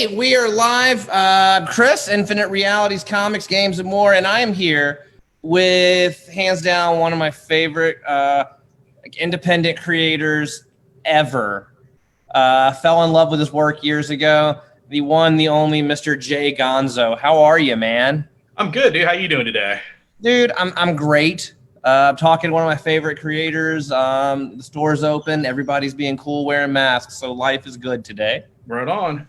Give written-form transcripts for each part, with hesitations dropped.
Hey, we are live. Chris, Infinite Realities, Comics, Games, and more. And I am here with, hands down, one of my favorite independent creators ever. Fell in love with his work years ago. The one, the only Mr. J. Gonzo. How are you, man? I'm good, dude. How you doing today? Dude, I'm great. I'm talking to one of my favorite creators. The store's open. Everybody's being cool, wearing masks. So life is good today. Right on.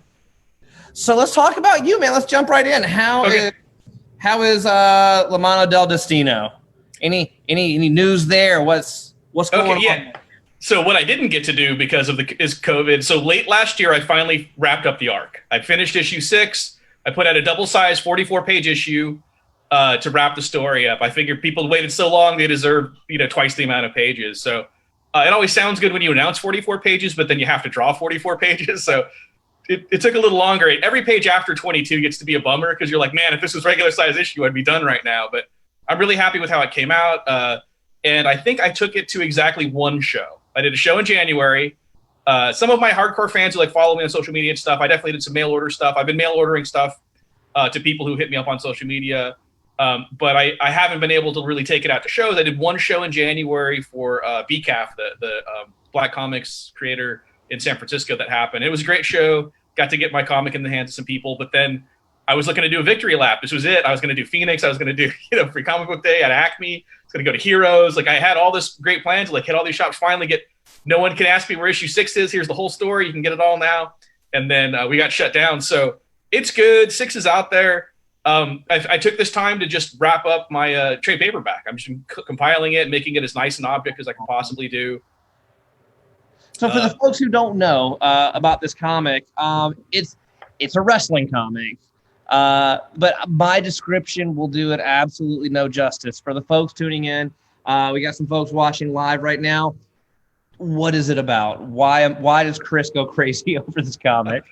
So let's talk about you, man. Let's jump right in. How is Lamanna Del Destino? Any news there? What's going on? Yeah. So what I didn't get to do because of is COVID. So late last year, I finally wrapped up the arc. I finished issue 6. I put out a double-sized 44-page issue to wrap the story up. I figured people waited so long, they deserve twice the amount of pages. So it always sounds good when you announce 44 pages, but then you have to draw 44 pages. So it took a little longer. Every page after 22 gets to be a bummer because you're like, man, if this was regular size issue, I'd be done right now. But I'm really happy with how it came out. And I think I took it to exactly one show. I did a show in January. Some of my hardcore fans who follow me on social media and stuff, I definitely did some mail order stuff. I've been mail ordering stuff to people who hit me up on social media. But I haven't been able to really take it out to shows. I did one show in January for BCAF, the Black Comics creator in San Francisco that happened. It was a great show. Got to get my comic in the hands of some people. But then I was looking to do a victory lap. This was it. I was going to do Phoenix. I was going to do Free Comic Book Day at Acme. I was going to go to Heroes. I had all this great plans to hit all these shops. Finally no one can ask me where issue 6 is. Here's the whole story. You can get it all now. And then we got shut down. So it's good. 6 is out there. I took this time to just wrap up my trade paperback. I'm just compiling it, making it as nice an object as I can possibly do. So for the folks who don't know about this comic, it's a wrestling comic, but my description will do it absolutely no justice. For the folks tuning in, we got some folks watching live right now. What is it about? Why does Chris go crazy over this comic?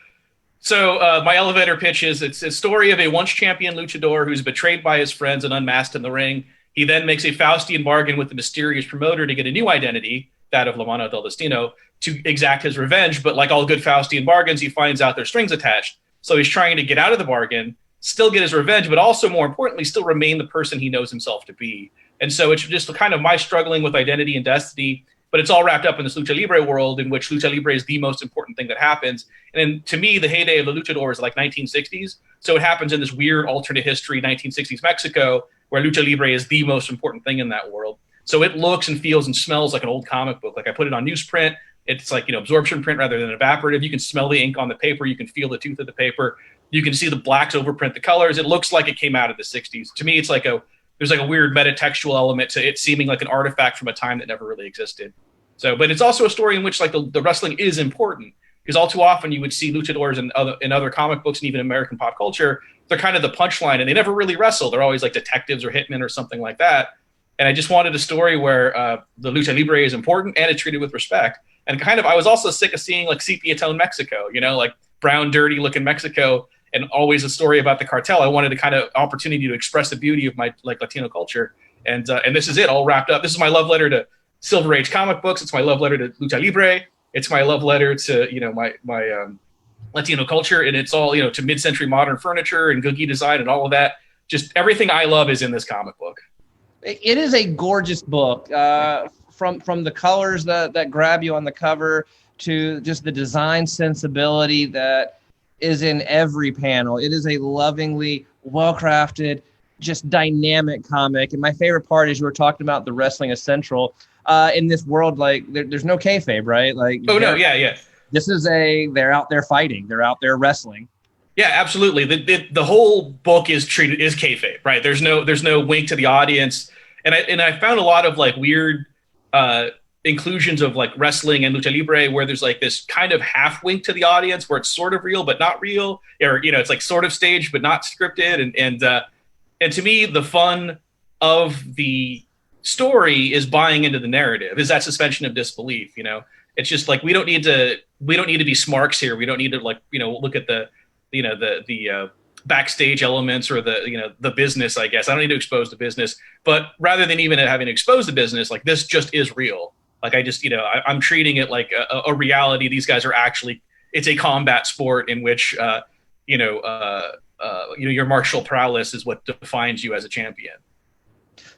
So my elevator pitch is it's a story of a once champion luchador who's betrayed by his friends and unmasked in the ring. He then makes a Faustian bargain with the mysterious promoter to get a new identity, that of Mano del Destino, to exact his revenge. But like all good Faustian bargains, he finds out there's strings attached. So he's trying to get out of the bargain, still get his revenge, but also more importantly, still remain the person he knows himself to be. And so it's just kind of my struggling with identity and destiny. But it's all wrapped up in this Lucha Libre world in which Lucha Libre is the most important thing that happens. And to me, the heyday of the luchador is 1960s. So it happens in this weird alternate history, 1960s Mexico, where Lucha Libre is the most important thing in that world. So it looks and feels and smells like an old comic book. I put it on newsprint. It's absorption print rather than evaporative. You can smell the ink on the paper. You can feel the tooth of the paper. You can see the blacks overprint the colors. It looks like it came out of the 60s. To me, it's there's a weird metatextual element to it seeming like an artifact from a time that never really existed. So, but it's also a story in which the wrestling is important because all too often you would see luchadors in other comic books and even American pop culture. They're kind of the punchline and they never really wrestle. They're always detectives or hitmen or something like that. And I just wanted a story where the Lucha Libre is important and it's treated with respect. And I was also sick of seeing sepia tone Mexico, brown, dirty looking Mexico, and always a story about the cartel. I wanted a kind of opportunity to express the beauty of my Latino culture. And this is it all wrapped up. This is my love letter to Silver Age comic books. It's my love letter to Lucha Libre. It's my love letter to, my Latino culture. And it's all, to mid-century modern furniture and googie design and all of that. Just everything I love is in this comic book. It is a gorgeous book. From the colors that grab you on the cover to just the design sensibility that is in every panel. It is a lovingly well-crafted, just dynamic comic. And my favorite part is you were talking about the wrestling is central. In this world, there's no kayfabe, right? Yeah. This is they're out there fighting. They're out there wrestling. Yeah, absolutely. The whole book is kayfabe, right? There's no wink to the audience. And I found a lot of weird inclusions of wrestling and Lucha Libre where there's this kind of half wink to the audience where it's sort of real but not real, or it's sort of staged but not scripted. And to me, the fun of the story is buying into the narrative, is that suspension of disbelief. It's just we don't need to be smarks here. We don't need to look at the backstage elements or the business. I guess I don't need to expose the business, but rather than even having to expose the business, this just is real. I'm treating it like a reality. These guys are actually, it's a combat sport in which your martial prowess is what defines you as a champion.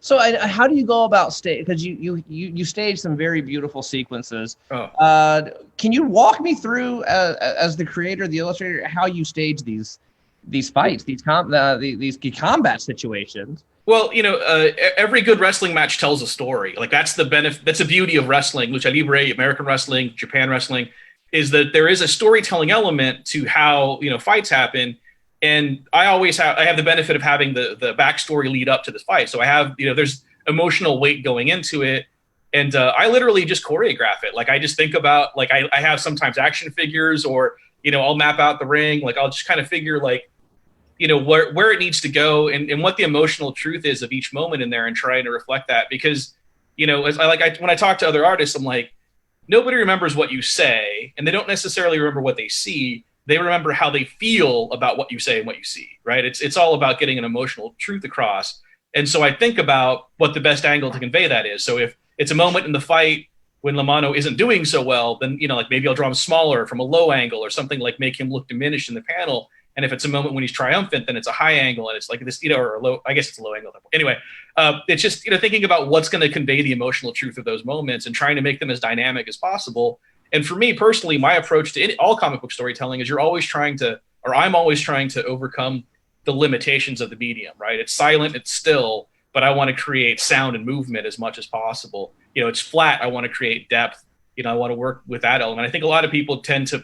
So how do you go about stage? Because you stage some very beautiful sequences. Oh. Can you walk me through, as the creator, the illustrator, how you stage these fights, these combat situations? Well, every good wrestling match tells a story. Like that's the benefit. That's the beauty of wrestling, Lucha Libre, American wrestling, Japan wrestling, is that there is a storytelling element to how fights happen. And I have the benefit of having the backstory lead up to this fight. So I have, there's emotional weight going into it. And I literally just choreograph it. Like I just think about, like I have sometimes action figures, or, I'll map out the ring. Like I'll just kind of figure like, where it needs to go and what the emotional truth is of each moment in there, and trying to reflect that. Because, when I talk to other artists, I'm like, nobody remembers what you say, and they don't necessarily remember what they see. They remember how they feel about what you say and what you see, right? It's all about getting an emotional truth across. And so I think about what the best angle to convey that is. So if it's a moment in the fight when Lamano isn't doing so well, then, like maybe I'll draw him smaller from a low angle or something, like make him look diminished in the panel. And if it's a moment when he's triumphant, then it's a high angle, and it's like this, or a low, I guess it's a low angle. Anyway, it's just, thinking about what's going to convey the emotional truth of those moments and trying to make them as dynamic as possible. And for me personally, my approach to all comic book storytelling is I'm always trying to overcome the limitations of the medium, right? It's silent, it's still, but I want to create sound and movement as much as possible. It's flat, I want to create depth. I want to work with that element. I think a lot of people tend to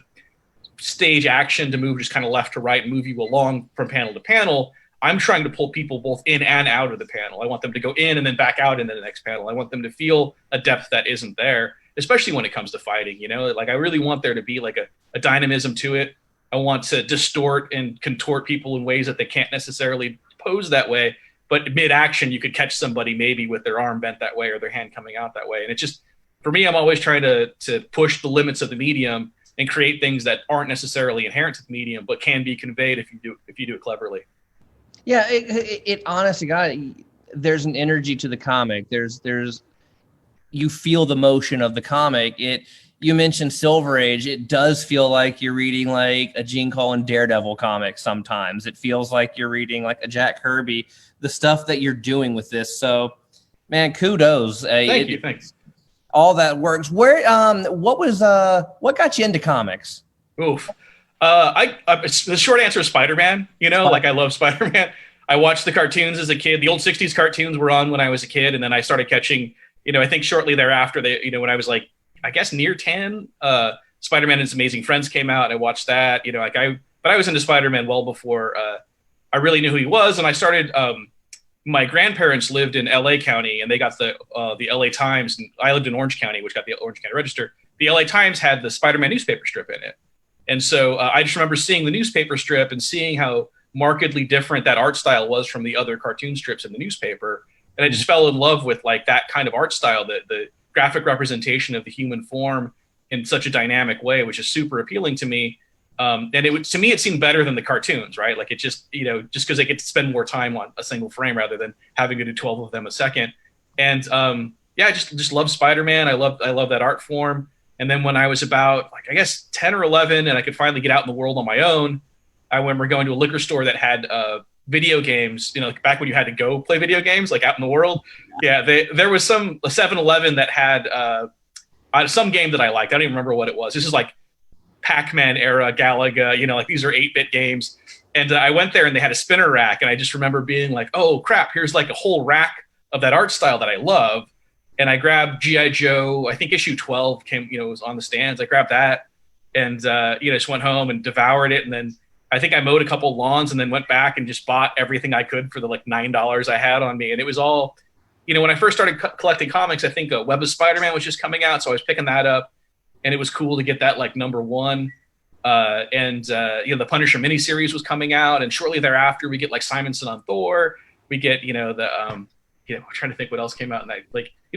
stage action to move just kind of left to right and move you along from panel to panel. I'm trying to pull people both in and out of the panel. I want them to go in and then back out into the next panel. I want them to feel a depth that isn't there, especially when it comes to fighting. Like I really want there to be like a dynamism to it. I want to distort and contort people in ways that they can't necessarily pose that way, but mid-action you could catch somebody maybe with their arm bent that way or their hand coming out that way. And it's just, for me, I'm always trying to push the limits of the medium and create things that aren't necessarily inherent to the medium, but can be conveyed if you do it cleverly. Yeah, it honest to God, there's an energy to the comic. You feel the motion of the comic. You mentioned Silver Age. It does feel like you're reading like a Gene Colan Daredevil comic sometimes. It feels like you're reading like a Jack Kirby, the stuff that you're doing with this. So, man, kudos. Thank you. Thanks. All that works. What got you into comics? Oof. The short answer is Spider-Man. Like I love Spider-Man. I watched the cartoons as a kid. The old 60s cartoons were on when I was a kid. And then I started catching, I think shortly thereafter, when I was like, I guess near 10, Spider-Man and His Amazing Friends came out. And I watched that, but I was into Spider-Man well before I really knew who he was. And I started, my grandparents lived in LA County, and they got the LA Times. And I lived in Orange County, which got the Orange County Register. The LA Times had the Spider-Man newspaper strip in it. And so I just remember seeing the newspaper strip and seeing how markedly different that art style was from the other cartoon strips in the newspaper. And I just fell in love with like that kind of art style, the graphic representation of the human form in such a dynamic way, which is super appealing to me. And to me, it seemed better than the cartoons, right? Like it just because they get to spend more time on a single frame rather than having to do 12 of them a second. And I just love Spider-Man. I love that art form. And then when I was about, like, I guess 10 or 11, and I could finally get out in the world on my own, I remember going to a liquor store that had video games, like back when you had to go play video games, like out in the world. Yeah, there was a 7-Eleven that had some game that I liked. I don't even remember what it was. This is like Pac-Man era, Galaga, like these are 8-bit games. And I went there and they had a spinner rack. And I just remember being like, oh, crap, here's like a whole rack of that art style that I love. And I grabbed G.I. Joe, I think issue 12 came, was on the stands. I grabbed that and, just went home and devoured it. And then I think I mowed a couple lawns and then went back and just bought everything I could for the like $9 I had on me. And it was all, when I first started collecting comics, I think Web of Spider-Man was just coming out. So I was picking that up and it was cool to get that like number one. The Punisher miniseries was coming out. And shortly thereafter, we get like Simonson on Thor. We get, I'm trying to think what else came out. And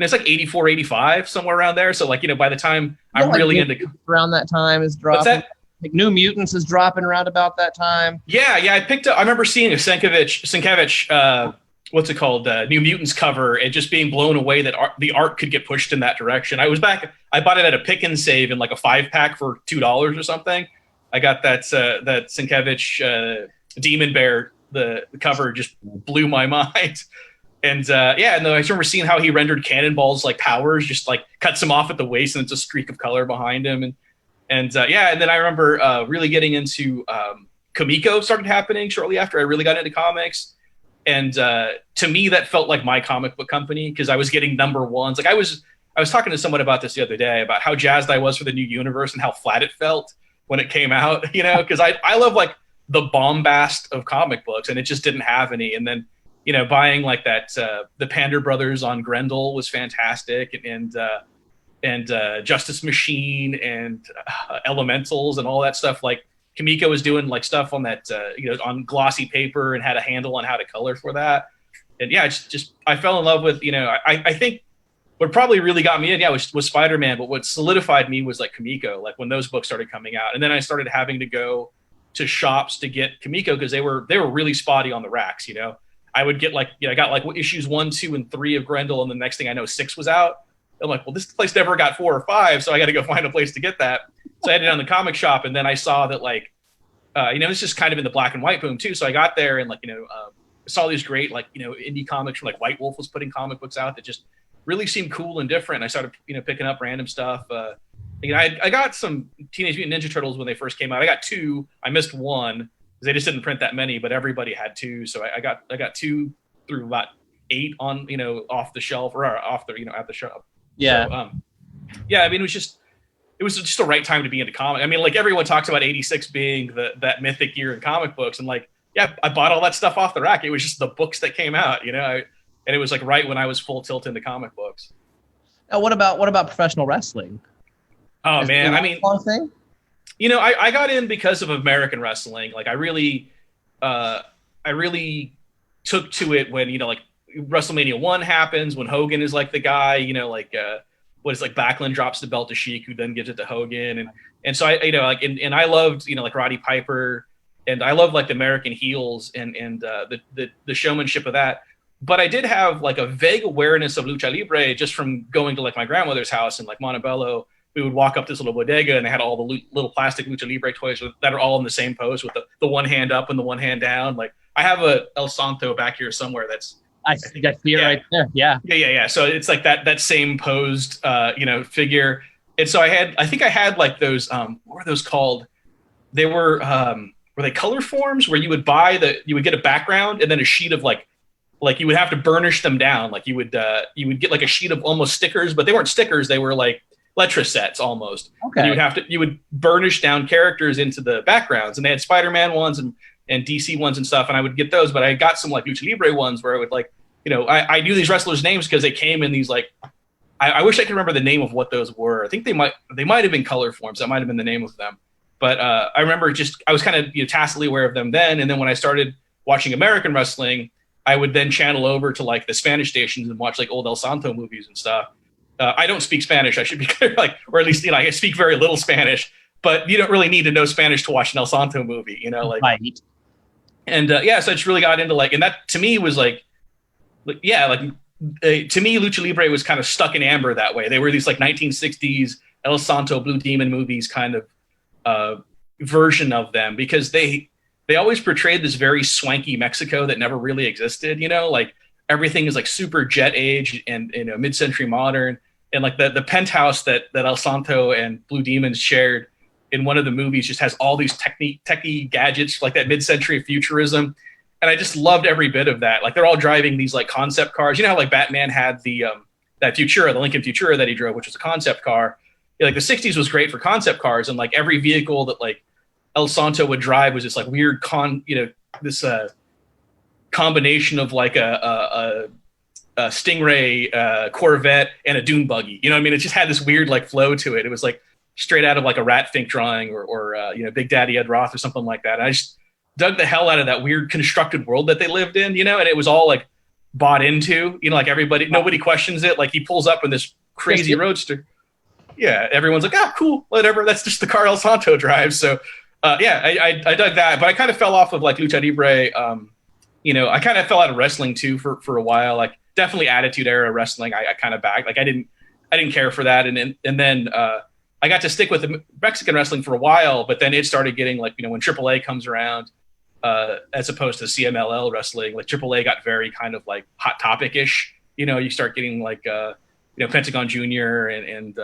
it's like 84, 85, somewhere around there. So like, by the time I'm really into around that time is dropping. What's that? Like New Mutants is dropping around about that time. Yeah. I remember seeing a Sienkiewicz, what's it called? New Mutants cover and just being blown away that the art could get pushed in that direction. I bought it at a pick and save in like a 5-pack for $2 or something. I got that Sienkiewicz Demon Bear. The cover just blew my mind. And and I remember seeing how he rendered Cannonball's like powers, just like cuts him off at the waist, and it's a streak of color behind him. And then I remember really getting into Kamiko started happening shortly after I really got into comics. And to me, that felt like my comic book company, because I was getting number ones. Like I was talking to someone about this the other day about how jazzed I was for the new universe and how flat it felt when it came out, because I love like the bombast of comic books, and it just didn't have any. And then, buying like that, the Pander Brothers on Grendel was fantastic, and Justice Machine and Elementals and all that stuff. Like Kamiko was doing like stuff on that, on glossy paper, and had a handle on how to color for that. And yeah, it's just I fell in love with, I think what probably really got me in, was Spider-Man. But what solidified me was like Kamiko, like when those books started coming out. And then I started having to go to shops to get Kamiko, because they were really spotty on the racks. I would get like, I got like issues 1, 2, and 3 of Grendel, and the next thing I know, 6 was out. I'm like, well, this place never got 4 or 5, so I got to go find a place to get that. So I headed down the comic shop, and then I saw that like, it's just kind of in the black and white boom too. So I got there and like, saw these great like, indie comics from like White Wolf was putting comic books out that just really seemed cool and different. And I started, picking up random stuff. I got some Teenage Mutant Ninja Turtles when they first came out. I got 2. I missed 1 because they just didn't print that many, but everybody had 2. So I got 2 through about 8 on, off the shelf or off the, at the shop. Yeah. So, I mean, it was just the right time to be into comic. I mean, like everyone talks about 86 being that mythic year in comic books. And like, yeah, I bought all that stuff off the rack. It was just the books that came out, and it was like right when I was full tilt into comic books. Now, what about professional wrestling? Oh man, I mean, thing? I got in because of American wrestling. Like I really took to it when, like WrestleMania 1 happens, when Hogan is like the guy, what is like Backlund drops the belt to Sheik, who then gives it to Hogan. And so I, and I loved, like Roddy Piper, and I loved like the American heels and the showmanship of that. But I did have like a vague awareness of Lucha Libre just from going to like my grandmother's house in like Montebello. We would walk up this little bodega, and they had all the little plastic Lucha Libre toys that are all in the same pose with the one hand up and the one hand down. Like I have a El Santo back here somewhere I see it right there. Yeah. So it's like that same posed, figure. And so I think I had like those, what were those called? They were they color forms where you would get a background and then a sheet of like you would have to burnish them down. Like you would get like a sheet of almost stickers, but they weren't stickers. They were like Letra sets almost. Okay. And you would burnish down characters into the backgrounds, and they had Spider-Man ones and DC ones and stuff. And I would get those, but I got some like Lucha Libre ones where I would like, I knew these wrestlers' names because they came in these like, I wish I could remember the name of what those were. I think they might have been color forms. That might have been the name of them. But I remember I was kind of tacitly aware of them then. And then when I started watching American wrestling, I would then channel over to like the Spanish stations and watch like old El Santo movies and stuff. I don't speak Spanish. I should be clear, or at least, I speak very little Spanish, but you don't really need to know Spanish to watch an El Santo movie, Right. And so I just really got into like, and that to me was like, to me, Lucha Libre was kind of stuck in amber that way. They were these like 1960s El Santo Blue Demon movies kind of version of them, because they always portrayed this very swanky Mexico that never really existed, like everything is like super jet age and mid-century modern. And like the penthouse that El Santo and Blue Demons shared in one of the movies just has all these techie gadgets, like that mid-century futurism. And I just loved every bit of that. Like they're all driving these like concept cars. How like Batman had the that Futura, the Lincoln Futura that he drove, which was a concept car. Like the 60s was great for concept cars, and like every vehicle that like El Santo would drive was this like weird this combination of like a Stingray Corvette and a dune buggy. It just had this weird like flow to it. It was like straight out of like a Rat Fink drawing or Big Daddy Ed Roth or something like that. And I just dug the hell out of that weird constructed world that they lived in, and it was all like bought into, like nobody questions it. Like he pulls up in this crazy roadster. Yeah. Everyone's like, cool, whatever. That's just the car El Santo drives. So I dug that, but I kind of fell off of like Lucha Libre. I kind of fell out of wrestling too for a while. Like definitely Attitude Era wrestling. I kind of backed. Like I didn't care for that. And then I got to stick with the Mexican wrestling for a while, but then it started getting like, you know, when AAA comes around, as opposed to CMLL wrestling, like AAA got very kind of like Hot Topic-ish. You know, you start getting like, you know, Pentagon Jr. and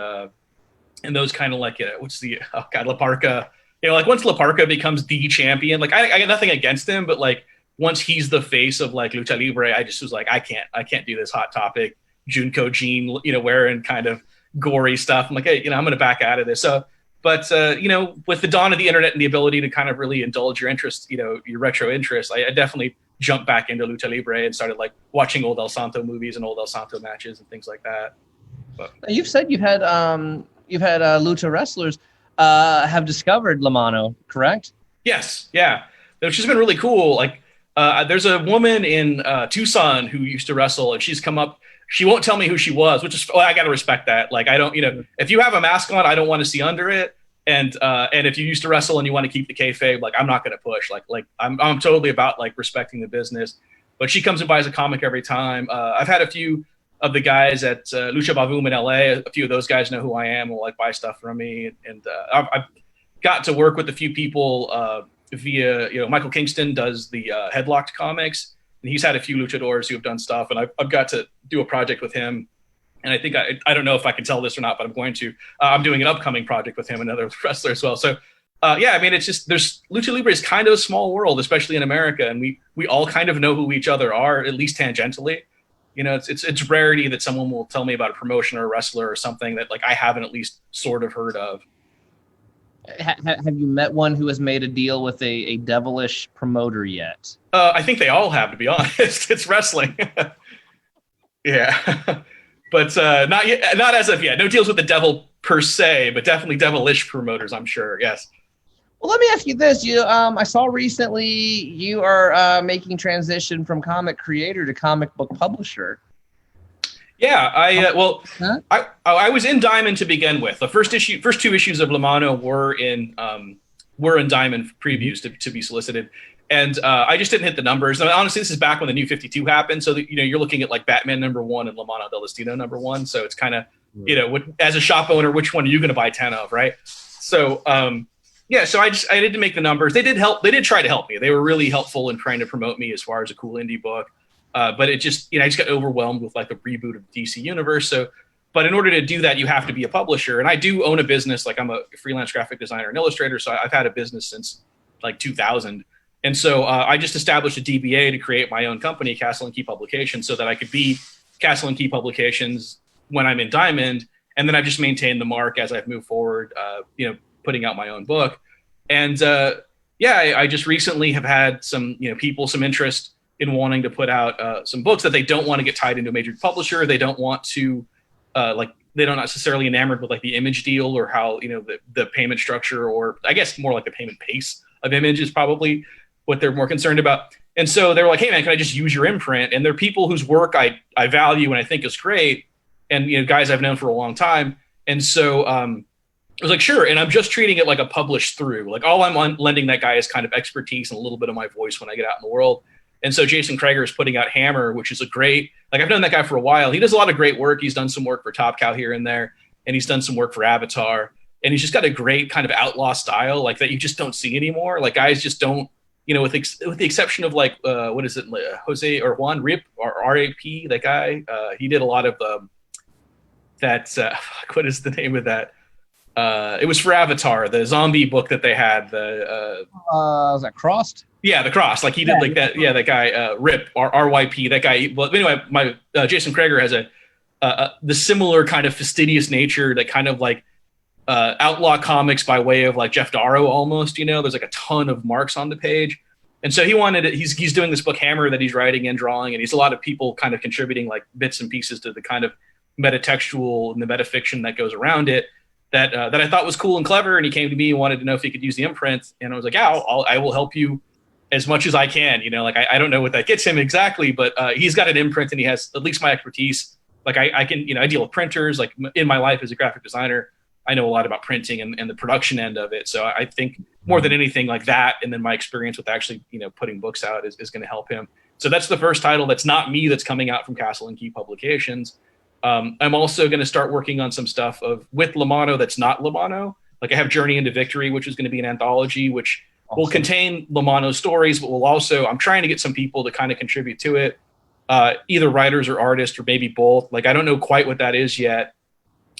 those kind of like, what's the, oh God, La Parca. You know, like once La Parca becomes the champion, like I got nothing against him, but like once he's the face of like Lucha Libre, I just was like, I can't do this Hot Topic, Junko Jean, you know, wearing kind of gory stuff. I'm like, hey, you know, I'm going to back out of this. So, but, you know, with the dawn of the internet and the ability to kind of really indulge your interest, you know, your retro interest, I definitely jumped back into Lucha Libre and started like watching old El Santo movies and old El Santo matches and things like that. But You've said you've had Lucha wrestlers have discovered Lamano, correct? Yes. Yeah. Which has been really cool. Like, there's a woman in Tucson who used to wrestle, and she's come up. She won't tell me who she was, which is, I got to respect that. Like, I don't, you know, if you have a mask on, I don't want to see under it. And if you used to wrestle and you want to keep the kayfabe, like, I'm not going to push. Like I'm totally about like respecting the business. But she comes and buys a comic every time. I've had a few of the guys at Lucha Bavoom in LA. A few of those guys know who I am, will like buy stuff from me. And I've got to work with a few people via, you know, Michael Kingston does the Headlocked comics. And he's had a few luchadors who have done stuff, and I've got to do a project with him. And I think I don't know if I can tell this or not, but I'm going to. I'm doing an upcoming project with him, another wrestler as well. So, yeah, I mean, it's just Lucha Libre is kind of a small world, especially in America, and we all kind of know who each other are, at least tangentially. You know, it's rarity that someone will tell me about a promotion or a wrestler or something that like I haven't at least sort of heard of. Have you met one who has made a deal with a devilish promoter yet? I think they all have, to be honest. It's wrestling. Yeah. But not yet, not as of yet. No deals with the devil per se, but definitely devilish promoters, I'm sure. Yes. Well, let me ask you this. I saw recently you are making transition from comic creator to comic book publisher. Yeah, I was in Diamond to begin with. The first two issues of Lamano were in Diamond previews to be solicited, and I just didn't hit the numbers. And honestly, this is back when the New 52 happened, so that, you know, you're looking at like Batman #1 and Lamanna Del Destino #1. So it's kind of, you know, as a shop owner, which one are you going to buy 10 of, right? So yeah, so I didn't make the numbers. They did help. They did try to help me. They were really helpful in trying to promote me as far as a cool indie book. But it just, you know, I just got overwhelmed with like the reboot of the DC universe. So, but in order to do that, you have to be a publisher. And I do own a business. Like, I'm a freelance graphic designer and illustrator. So I've had a business since like 2000. And so I just established a DBA to create my own company, Castle and Key Publications, so that I could be Castle and Key Publications when I'm in Diamond. And then I've just maintained the mark as I've moved forward, you know, putting out my own book. And yeah, I just recently have had some, you know, people, some interest in wanting to put out some books that they don't want to get tied into a major publisher. They don't want to, like, they don't necessarily enamored with like the Image deal or how, you know, the payment structure, or I guess more like the payment pace of Image is probably what they're more concerned about. And so they were like, hey man, can I just use your imprint? And they're people whose work I value and I think is great. And, you know, guys I've known for a long time. And so I was like, sure. And I'm just treating it like a published through. Like, all I'm lending that guy is kind of expertise and a little bit of my voice when I get out in the world. And so Jason Krager is putting out Hammer, which is a great, like, I've known that guy for a while. He does a lot of great work. He's done some work for Top Cow here and there, and he's done some work for Avatar. And he's just got a great kind of outlaw style, like, that you just don't see anymore. Like, guys just don't, you know, with the exception of like, what is it, Jose or Juan Rip or RAP, that guy. He did a lot of what is the name of that? It was for Avatar, the zombie book that they had. Was that Crossed? Yeah, The Cross. Like, he did like that. Yeah, that guy Rip RYP. That guy. Well, anyway, my Jason Krager has the similar kind of fastidious nature that kind of like outlaw comics by way of like Jeff Darrow almost. You know, there's like a ton of marks on the page, and so he wanted it. He's doing this book Hammer that he's writing and drawing, and he's a lot of people kind of contributing like bits and pieces to the kind of metatextual and the metafiction that goes around it. That I thought was cool and clever, and he came to me and wanted to know if he could use the imprint, and I was like, yeah, I will help you as much as I can. You know, like, I don't know what that gets him exactly, but he's got an imprint and he has at least my expertise. Like, I can, you know, I deal with printers. Like, in my life as a graphic designer, I know a lot about printing and the production end of it. So I think more than anything like that, and then my experience with actually, you know, putting books out is going to help him. So that's the first title that's not me that's coming out from Castle and Key Publications. I'm also going to start working on some stuff with Lamano that's not Lamano. Like I have Journey into Victory, which is going to be an anthology, which will contain Lamano stories, but I'm trying to get some people to kind of contribute to it, either writers or artists or maybe both. Like I don't know quite what that is yet.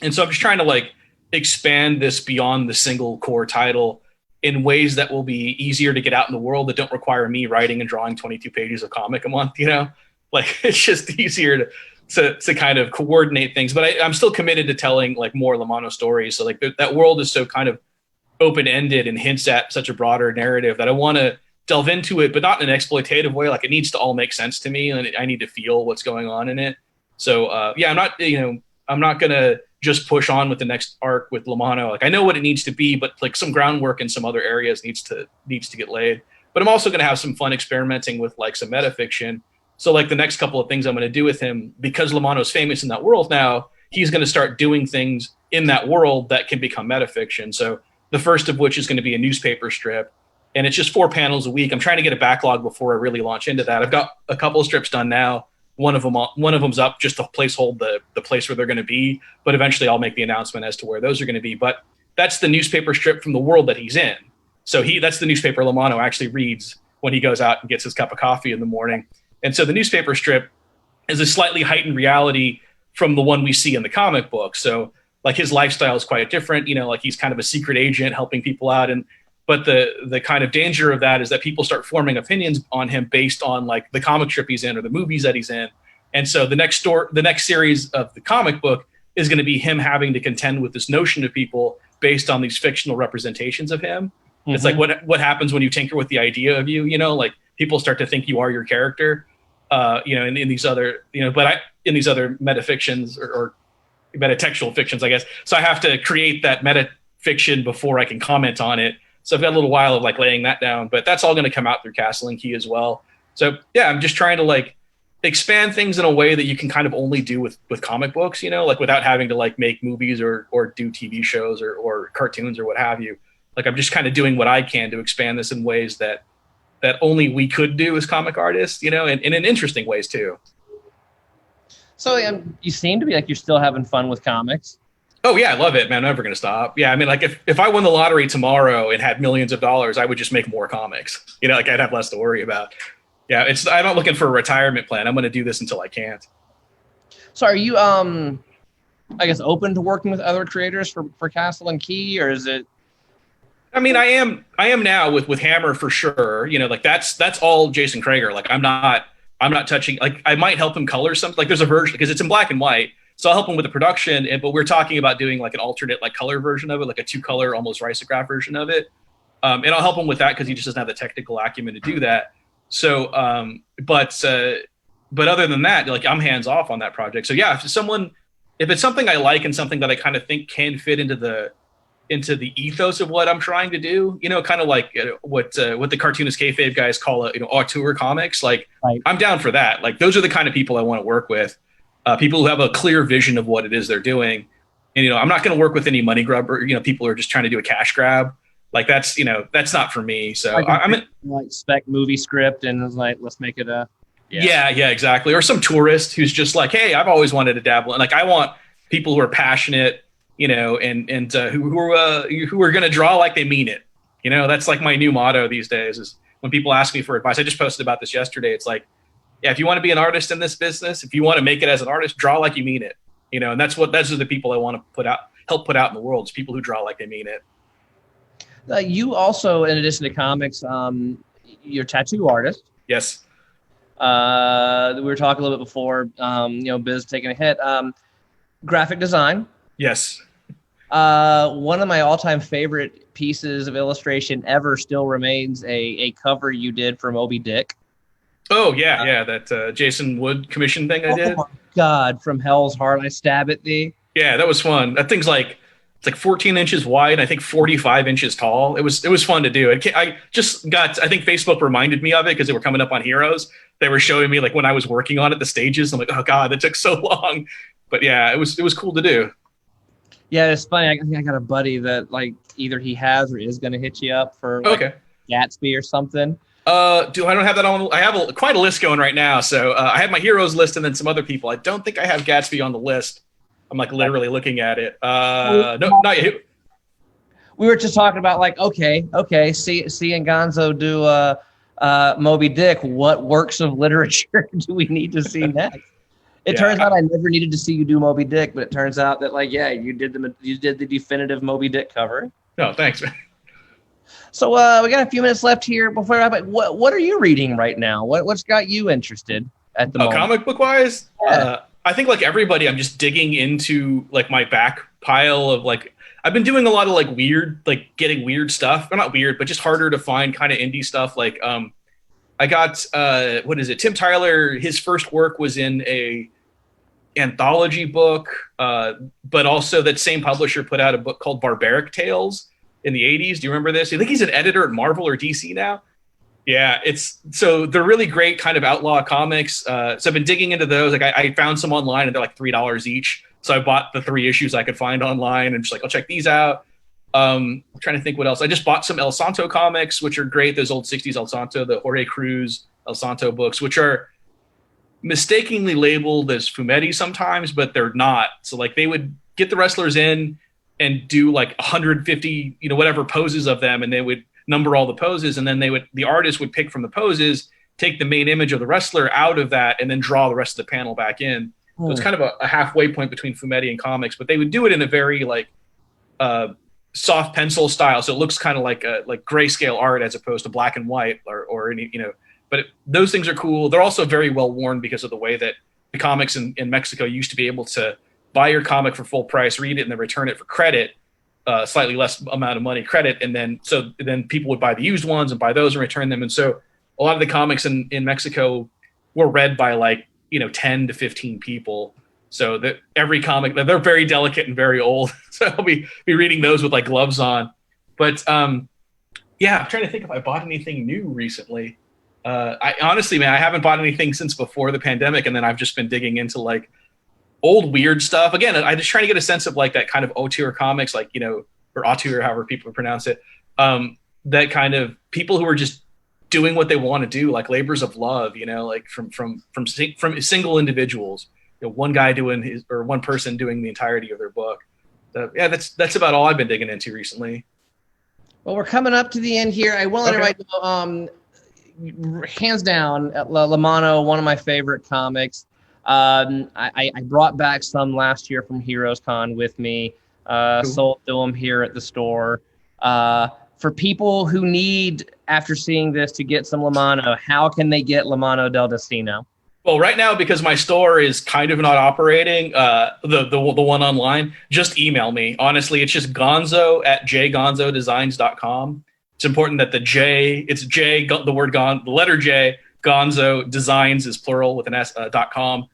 And so I'm just trying to like expand this beyond the single core title in ways that will be easier to get out in the world that don't require me writing and drawing 22 pages of comic a month, like it's just easier to kind of coordinate things. But I'm still committed to telling like more Lamano stories. So like that world is so kind of open-ended and hints at such a broader narrative that I want to delve into it, but not in an exploitative way. Like it needs to all make sense to me and I need to feel what's going on in it. So I'm not going to just push on with the next arc with Lamano. Like I know what it needs to be, but like some groundwork in some other areas needs to get laid. But I'm also going to have some fun experimenting with like some metafiction. So like the next couple of things I'm going to do with him, because Lamano's famous in that world now, he's going to start doing things in that world that can become metafiction. So the first of which is going to be a newspaper strip, and it's just 4 panels a week. I'm trying to get a backlog before I really launch into that. I've got a couple of strips done now. One of them's up just to placehold the place where they're going to be, but eventually I'll make the announcement as to where those are going to be. But that's the newspaper strip from the world that he's in. So that's the newspaper Lamano actually reads when he goes out and gets his cup of coffee in the morning. And so the newspaper strip is a slightly heightened reality from the one we see in the comic book. So like his lifestyle is quite different, like he's kind of a secret agent helping people out. But the kind of danger of that is that people start forming opinions on him based on like the comic strip he's in or the movies that he's in. And so the next series of the comic book is going to be him having to contend with this notion of people based on these fictional representations of him. Mm-hmm. It's like what happens when you tinker with the idea of you, like people start to think you are your character, in these other, in these other metafictions or metatextual fictions, I guess. So I have to create that metafiction before I can comment on it. So I've got a little while of like laying that down, but that's all going to come out through Castle and Key as well. So yeah, I'm just trying to like expand things in a way that you can kind of only do with comic books, like without having to like make movies or do TV shows or cartoons or what have you. Like I'm just kind of doing what I can to expand this in ways that only we could do as comic artists, and in interesting ways too. So you seem to be like you're still having fun with comics. Oh yeah, I love it, man. I'm never going to stop. Yeah, I mean, like if I won the lottery tomorrow and had millions of dollars, I would just make more comics. Like I'd have less to worry about. Yeah, I'm not looking for a retirement plan. I'm going to do this until I can't. So are you, I guess, open to working with other creators for Castle and Key, or is it? I mean, I am now with Hammer for sure. Like that's all Jason Krager. Like I'm not touching. Like I might help him color something. Like there's a version because it's in black and white. So I'll help him with the production, but we're talking about doing like an alternate like color version of it, like a 2-color almost risograph version of it. And I'll help him with that because he just doesn't have the technical acumen to do that. So, but other than that, like I'm hands off on that project. So yeah, if it's something I like and something that I kind of think can fit into the ethos of what I'm trying to do, kind of like what the cartoonist kayfabe guys call auteur comics. Like right. I'm down for that. Like those are the kind of people I want to work with. People who have a clear vision of what it is they're doing. And, I'm not going to work with any money grubber, people who are just trying to do a cash grab. Like that's not for me. So I'm in like spec movie script and it's like, let's make it a. Yeah, exactly. Or some tourist who's just like, hey, I've always wanted to dabble. And like, I want people who are passionate, and who are going to draw like they mean it. That's like my new motto these days is when people ask me for advice. I just posted about this yesterday. It's like, yeah, if you want to be an artist in this business, if you want to make it as an artist, draw like you mean it. And those are the people I want to help put out in the world. Is people who draw like they mean it. You also, in addition to comics, you're a tattoo artist. Yes. We were talking a little bit before, biz taking a hit. Graphic design. Yes. One of my all-time favorite pieces of illustration ever still remains a cover you did for Moby Dick. Oh, yeah, that Jason Wood commission thing I did. Oh, my God, from Hell's Heart, I stab at thee. Yeah, that was fun. That thing's like 14 inches wide, I think 45 inches tall. It was fun to do. I think Facebook reminded me of it because they were coming up on Heroes. They were showing me like when I was working on it, the stages. I'm like, oh God, that took so long. But yeah, it was cool to do. Yeah, it's funny. I got a buddy that like either he has or is going to hit you up for Gatsby or something. Do I don't have that on? I have quite a list going right now. So I have my heroes list and then some other people. I don't think I have Gatsby on the list. I'm like literally looking at it. No, not yet. We were just talking about like, okay, seeing Gonzo do Moby Dick. What works of literature do we need to see next? It turns out I never needed to see you do Moby Dick, but it turns out that like, yeah, you did the definitive Moby Dick cover. No, thanks, man. So we got a few minutes left here before I wrap up. What are you reading right now? What's got you interested at the moment? Comic book wise? Yeah. I think like everybody, I'm just digging into like my back pile of like, I've been doing a lot of like weird, like getting weird stuff. Well, not weird, but just harder to find kind of indie stuff. Like I got, what is it? Tim Tyler, his first work was in a anthology book, but also that same publisher put out a book called Barbaric Tales in the 80s. Do you remember this? I think he's an editor at Marvel or DC now. Yeah, so they're really great kind of outlaw comics. So I've been digging into those. Like I found some online and they're like $3 each. So I bought the 3 issues I could find online and just like, I'll check these out. I'm trying to think what else. I just bought some El Santo comics, which are great. Those old 60s El Santo, the Jorge Cruz El Santo books, which are mistakenly labeled as fumetti sometimes, but they're not. So like they would get the wrestlers in and do like 150, whatever poses of them. And they would number all the poses. And then the artist would pick from the poses, take the main image of the wrestler out of that, and then draw the rest of the panel back in. So it's kind of a halfway point between fumetti and comics, but they would do it in a very like soft pencil style. So it looks kind of like grayscale art as opposed to black and white or any, but those things are cool. They're also very well worn because of the way that the comics in Mexico used to be able to buy your comic for full price, read it, and then return it for credit, slightly less amount of money credit. And then people would buy the used ones and buy those and return them. And so a lot of the comics in Mexico were read by like, 10 to 15 people. So that every comic, they're very delicate and very old. So I'll be reading those with like gloves on. But yeah, I'm trying to think if I bought anything new recently. I honestly, man, I haven't bought anything since before the pandemic. And then I've just been digging into like old weird stuff. Again, I just trying to get a sense of like that kind of auteur comics, like, or auteur, however people pronounce it. That kind of people who are just doing what they want to do, like labors of love, like from single individuals, one guy doing one person doing the entirety of their book. So, yeah, that's about all I've been digging into recently. Well, we're coming up to the end here. I will let everybody know, hands down, Lamanna, one of my favorite comics. I brought back some last year from Heroes Con with me. Sold them here at the store. For people who need, after seeing this, to get some Lamanna, how can they get Lamanna Del Destino? Well, right now, because my store is kind of not operating, the one online, just email me. Honestly, it's just Gonzo at jgonzodesigns.com. It's important that it's J, the word the letter J, Gonzo Designs is plural with an S, .com.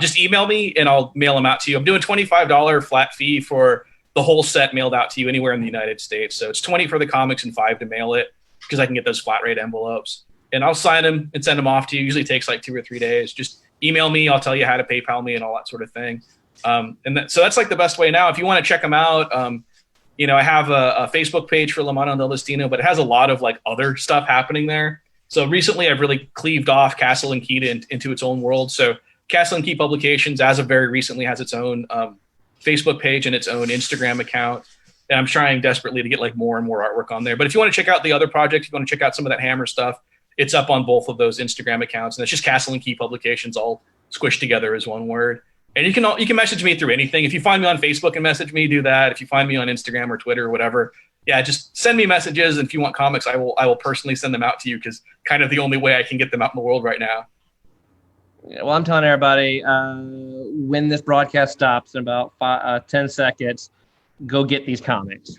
Just email me and I'll mail them out to you. I'm doing $25 flat fee for the whole set mailed out to you anywhere in the United States. So it's $20 for the comics and $5 to mail it because I can get those flat rate envelopes. And I'll sign them and send them off to you. Usually takes like 2 or 3 days. Just email me. I'll tell you how to PayPal me and all that sort of thing. So that's like the best way now. If you want to check them out, I have a Facebook page for Lamanna Del Destino, but it has a lot of like other stuff happening there. So recently I've really cleaved off Castle and Key into its own world. So Castle and Key Publications, as of very recently, has its own Facebook page and its own Instagram account. And I'm trying desperately to get like more and more artwork on there. But if you want to check out the other projects, if you want to check out some of that Hammer stuff, it's up on both of those Instagram accounts. And it's just Castle and Key Publications all squished together as one word. And you can message me through anything. If you find me on Facebook and message me, do that. If you find me on Instagram or Twitter or whatever, yeah, just send me messages. And if you want comics, I will personally send them out to you because kind of the only way I can get them out in the world right now. Yeah, well, I'm telling everybody, when this broadcast stops in about 10 seconds, go get these comics.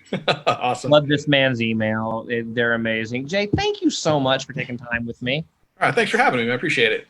Awesome. Love this man's email. They're amazing. Jay, thank you so much for taking time with me. All right. Thanks for having me. I appreciate it.